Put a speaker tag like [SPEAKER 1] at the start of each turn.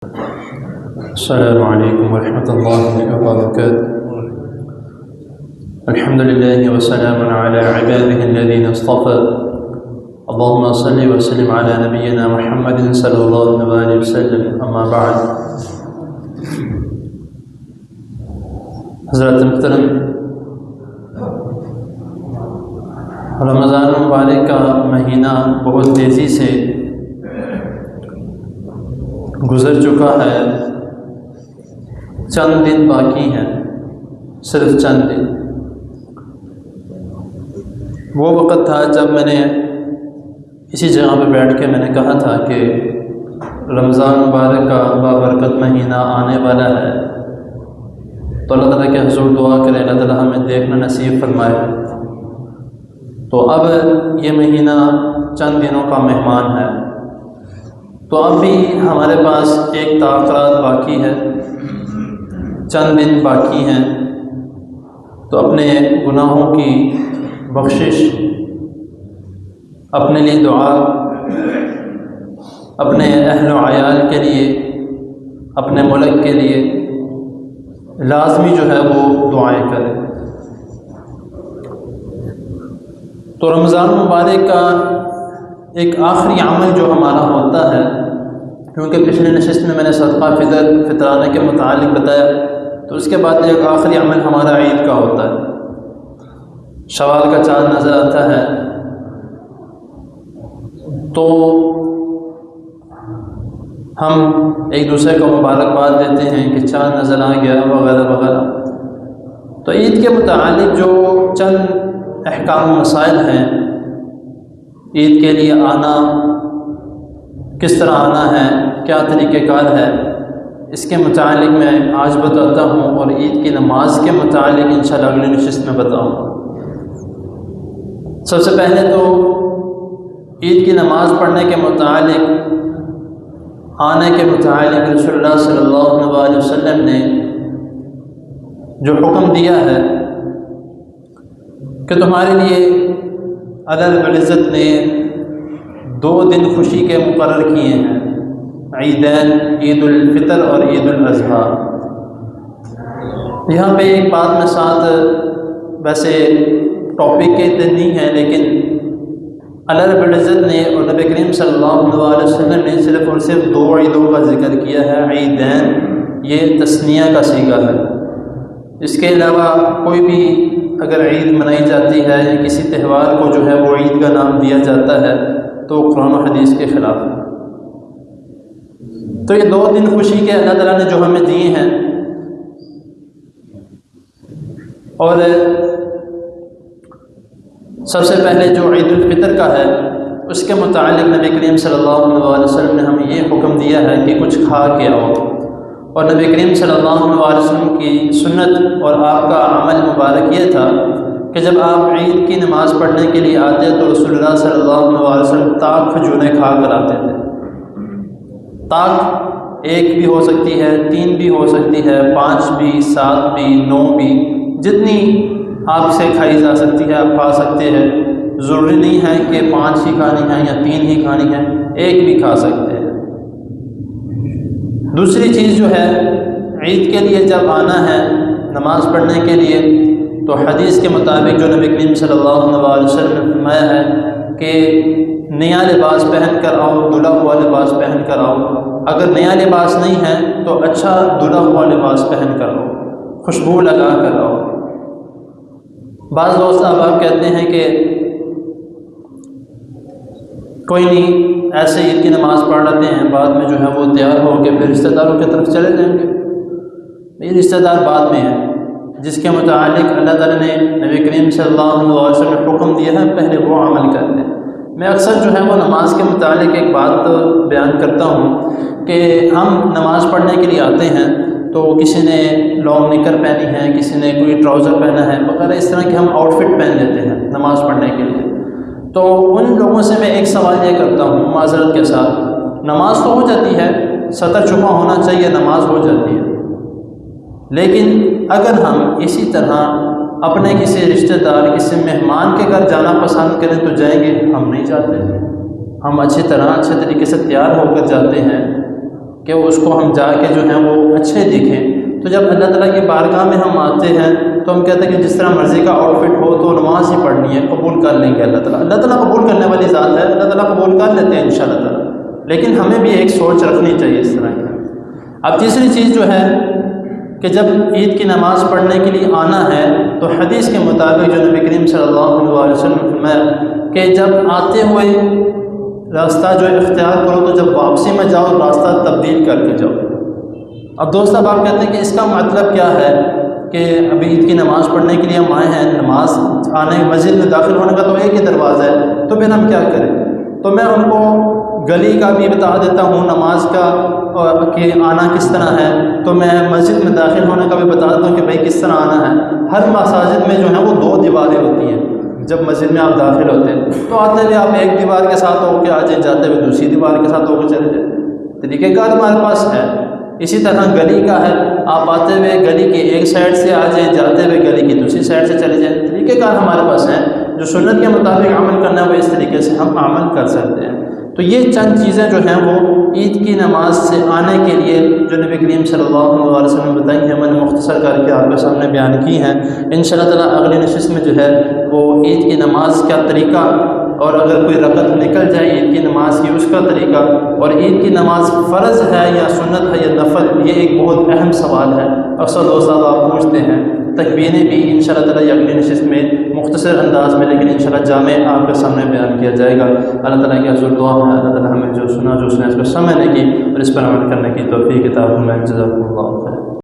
[SPEAKER 1] السلام علیکم ورحمۃ اللہ وبرکاتہ۔ الحمد للہ وسلام علی عباده الذین اصطفى، اللهم صل وسلم علی نبینا محمد صلی اللہ علیہ وسلم، اما بعد۔ حضرت محترم، رمضان مبارک کا مہینہ بہت تیزی سے گزر چکا ہے، چند دن باقی ہیں، صرف چند دن۔ وہ وقت تھا جب میں نے اسی جگہ پہ بیٹھ کے میں نے کہا تھا کہ رمضان مبارک کا بابرکت مہینہ آنے والا ہے، تو اللہ تعالیٰ کے حضور دعا کرے اللہ تعالیٰ ہمیں دیکھنا نصیب فرمائے۔ تو اب یہ مہینہ چند دنوں کا مہمان ہے، تو اب بھی ہمارے پاس ایک تاخیرات باقی ہے، چند دن باقی ہیں، تو اپنے گناہوں کی بخشش، اپنے لیے دعا، اپنے اہل و عیال کے لیے، اپنے ملک کے لیے لازمی جو ہے وہ دعائیں کریں۔ تو رمضان مبارک کا ایک آخری عمل جو ہمارا ہوتا ہے، کیونکہ پچھلے نشست میں نے صدقہ فطرانے کے متعلق بتایا، تو اس کے بعد ایک آخری عمل ہمارا عید کا ہوتا ہے۔ شوال کا چاند نظر آتا ہے تو ہم ایک دوسرے کو مبارکباد دیتے ہیں کہ چاند نظر آ گیا وغیرہ وغیرہ۔ تو عید کے متعلق جو چند احکام و مسائل ہیں، عید کے لیے آنا، کس طرح آنا ہے، کیا طریقہ کار ہے، اس کے متعلق میں آج بتاتا ہوں، اور عید کی نماز کے متعلق انشاءاللہ اگلی نشست میں بتاؤں۔ سب سے پہلے تو عید کی نماز پڑھنے کے متعلق، آنے کے متعلق رسول اللہ صلی اللہ علیہ وسلم نے جو حکم دیا ہے کہ تمہارے لیے اللہ رب العزت نے 2 دن خوشی کے مقرر کیے ہیں، عیدین، عید الفطر اور عید الاضحیٰ۔ یہاں پہ ایک بات میں ساتھ، ویسے ٹاپک کے اتنے نہیں ہے، لیکن اللہ رب العزت نے اور نبی کریم صلی اللہ علیہ وسلم نے صرف اور صرف 2 عیدوں کا ذکر کیا ہے، عیدین، یہ تثنیہ کا صیغہ ہے۔ اس کے علاوہ کوئی بھی اگر عید منائی جاتی ہے یا کسی تہوار کو جو ہے وہ عید کا نام دیا جاتا ہے تو قرآن و حدیث کے خلاف ہے۔ تو یہ 2 دن خوشی کے اللہ تعالیٰ نے جو ہمیں دیے ہیں، اور سب سے پہلے جو عید الفطر کا ہے، اس کے متعلق نبی کریم صلی اللہ علیہ وسلم نے ہمیں یہ حکم دیا ہے کہ کچھ کھا کے آؤ، اور نبی کریم صلی اللہ علیہ وسلم کی سنت اور آپ کا عمل مبارک یہ تھا کہ جب آپ عید کی نماز پڑھنے کے لیے آتے تو رسول اللہ صلی اللہ علیہ وسلم تاک کھجوریں کھا کر آتے تھے۔ تاک 1 بھی ہو سکتی ہے، 3 بھی ہو سکتی ہے، 5 بھی، 7 بھی، 9 بھی، جتنی آپ سے کھائی جا سکتی ہے آپ کھا سکتے ہیں۔ ضروری نہیں ہے کہ 5 ہی کھانی ہے یا 3 ہی کھانی ہے، 1 بھی کھا سکتے ہیں۔ دوسری چیز جو ہے، عید کے لیے جب آنا ہے نماز پڑھنے کے لیے، تو حدیث کے مطابق جو نبی کریم صلی اللہ علیہ وسلم نے فرمایا ہے کہ نیا لباس پہن کر آؤ، دھلا ہوا لباس پہن کر آؤ۔ اگر نیا لباس نہیں ہے تو اچھا دھلا ہوا لباس پہن کر آؤ، خوشبو لگا کر آؤ۔ بعض دوست احباب کہتے ہیں کہ کوئی نہیں، ایسے عید کی نماز پڑھ لیتے ہیں، بعد میں جو ہے وہ تیار ہو کے پھر رشتہ داروں کی طرف چلے جائیں گے۔ یہ رشتہ دار بعد میں ہے، جس کے متعلق اللہ تعالیٰ نے نبی کریم صلی اللہ علیہ وسلم نے حکم دیا ہے، پہلے وہ عمل کر لیں۔ میں اکثر جو ہے وہ نماز کے متعلق ایک بات بیان کرتا ہوں کہ ہم نماز پڑھنے کے لیے آتے ہیں تو کسی نے لانگ نکر پہنی ہے، کسی نے کوئی ٹراؤزر پہنا ہے وغیرہ، اس طرح کے ہم آؤٹ فٹ پہن لیتے ہیں نماز پڑھنے کے لیے۔ تو ان لوگوں سے میں ایک سوال یہ کرتا ہوں معذرت کے ساتھ، نماز تو ہو جاتی ہے، سطر چھپا ہونا چاہیے، نماز ہو جاتی ہے، لیکن اگر ہم اسی طرح اپنے کسی رشتہ دار، کسی مہمان کے گھر جانا پسند کریں تو جائیں گے؟ ہم نہیں جاتے۔ ہم اچھی طرح اچھے طریقے سے تیار ہو کر جاتے ہیں، کہ اس کو ہم جا کے جو ہیں وہ اچھے دکھیں۔ تو جب اللہ تعالیٰ کی بارگاہ میں ہم آتے ہیں تو ہم کہتے ہیں کہ جس طرح مرضی کا آؤٹ فٹ ہو تو نماز ہی پڑھنی ہے، قبول کر لیں گے اللہ تعالیٰ۔ اللہ تعالیٰ قبول کرنے والی ذات ہے، اللہ تعالیٰ قبول کر لیتے ہیں انشاءاللہ تعالیٰ، لیکن ہمیں بھی ایک سوچ رکھنی چاہیے اس طرح کی۔ اب تیسری چیز جو ہے کہ جب عید کی نماز پڑھنے کے لیے آنا ہے تو حدیث کے مطابق جو نبی کریم صلی اللہ علیہ وسلم نے فرمایا کہ جب آتے ہوئے راستہ جو اختیار کرو تو جب واپسی میں جاؤ راستہ تبدیل کر کے جاؤ۔ اب دوست اب آپ کہتے ہیں کہ اس کا مطلب کیا ہے کہ ابھی عید کی نماز پڑھنے کے لیے ہم آئے ہیں، نماز آنے مسجد میں داخل ہونے کا تو ایک ہی دروازہ ہے، تو پھر ہم کیا کریں؟ تو میں ان کو گلی کا بھی بتا دیتا ہوں نماز کا کہ آنا کس طرح ہے، تو میں مسجد میں داخل ہونے کا بھی بتا دیتا ہوں کہ بھائی کس طرح آنا ہے۔ ہر مساجد میں جو ہے وہ 2 دیواریں ہوتی ہیں، جب مسجد میں آپ داخل ہوتے ہیں تو آتے ہوئے آپ ایک دیوار کے ساتھ ہو کے آ جائیں، جاتے ہوئے دوسری دیوار کے ساتھ ہو کے چلے جائیں، طریقہ کار ہمارے پاس ہے۔ اسی طرح گلی کا ہے، آپ آتے ہوئے گلی کی ایک سائڈ سے آ جائیں، جاتے ہوئے گلی کی دوسری سائڈ سے چلے جائیں، طریقہ کار ہمارے پاس ہیں۔ جو سنت کے مطابق عمل کرنا ہے وہ اس طریقے سے ہم عمل کر سکتے ہیں۔ تو یہ چند چیزیں جو ہیں وہ عید کی نماز سے آنے کے لیے جو نبی کریم صلی اللہ علیہ وسلم نے بتائی ہیں، میں نے مختصر کر کے آپ کے سامنے بیان کی ہیں۔ انشاءاللہ تعالیٰ اگلی نشست میں جو ہے وہ عید کی نماز کا طریقہ، اور اگر کوئی رکعت نکل جائے عید کی نماز کی اس کا طریقہ، اور عید کی نماز فرض ہے یا سنت ہے یا نفل، یہ ایک بہت اہم سوال ہے، اکثر دوست آپ پوچھتے ہیں۔ تکبیریں بھی انشاءاللہ تعالیٰ یہ اگلی نشست میں مختصر انداز میں لیکن انشاءاللہ جامع آپ کے سامنے بیان کیا جائے گا۔ اللہ تعالیٰ کی حضور دعا ہے اللہ تعالیٰ ہمیں جو سنا جو اس نے اس کو سمجھنے کی اور اس پر عمل کرنے کی توفیق عطا فرمائے۔ جزاکم اللہ خیر۔